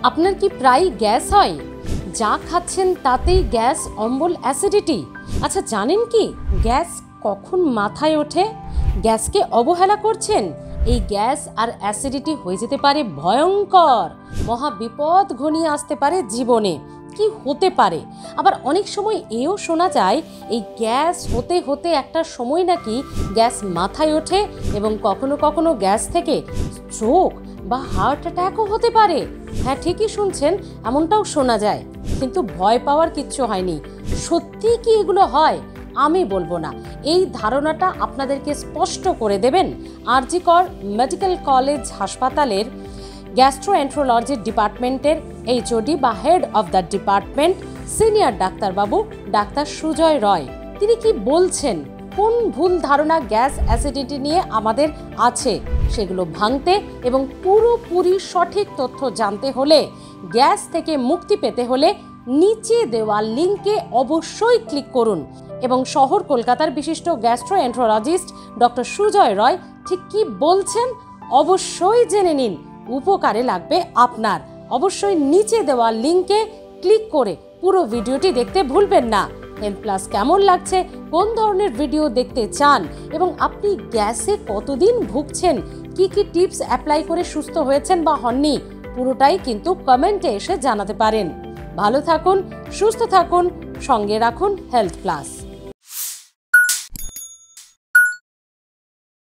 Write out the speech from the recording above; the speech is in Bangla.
আপনার কি প্রায় গ্যাস হয়? যা খাচ্ছেন তাতেই গ্যাস, অম্বল, অ্যাসিডিটি। আচ্ছা, জানেন কি গ্যাস কখন মাথায় ওঠে? গ্যাসকে অবহেলা করছেন। এই গ্যাস আর অ্যাসিডিটি হয়ে যেতে পারে ভয়ঙ্কর, মহা বিপদ ঘনিয়ে আসতে পারে জীবনে। কি হতে পারে? আবার অনেক সময় এও শোনা যায় এই গ্যাস হতে হতে একটা সময় নাকি গ্যাস মাথায় ওঠে এবং কখনো কখনো গ্যাস থেকে স্ট্রোক বা হার্ট অ্যাটাকও হতে পারে। হ্যাঁ, ঠিকই শুনছেন, এমনটাও শোনা যায়। কিন্তু ভয় পাওয়ার কিচ্ছু হয়নি। সত্যি কি এগুলো হয়? আমি বলবো না। এই ধারণাটা আপনাদেরকে স্পষ্ট করে দেবেন আর.জি. কর মেডিকেল কলেজ হাসপাতালের গ্যাস্ট্রোএন্টারোলজি ডিপার্টমেন্টের এইচওডি বা head of the department senior ডাক্তারবাবু ডাক্তার সুজয় রয়। তিনি কি বলছেন, কোন ভুল ধারণা গ্যাস অ্যাসিডিটি নিয়ে আমাদের আছে সেগুলো ভাঙতে এবং পুরোপুরি সঠিক তথ্য জানতে হলে, গ্যাস থেকে মুক্তি পেতে হলে নিচে দেওয়া লিঙ্কে অবশ্যই ক্লিক করুন এবং শহর কলকাতার বিশিষ্ট গ্যাস্ট্রোএন্টারোলজিস্ট ডক্টর সুজয় রয় ঠিক কি বলছেন অবশ্যই জেনে নিন। উপকারে লাগবে আপনার। অবশ্যই নিচে দেওয়া লিঙ্কে ক্লিক করে পুরো ভিডিওটি দেখতে ভুলবেন না। হেলথ প্লাস কেমন লাগছে, কোন ধরনের ভিডিও দেখতে চান এবং আপনি গ্যাসে কতদিন ভুগছেন, কি কি টিপস অ্যাপ্লাই করে সুস্থ হয়েছেন বা হননি, পুরোটাই কিন্তু কমেন্টে এসে জানাতে পারেন। ভালো থাকুন, সুস্থ থাকুন, সঙ্গে রাখুন হেলথ প্লাস।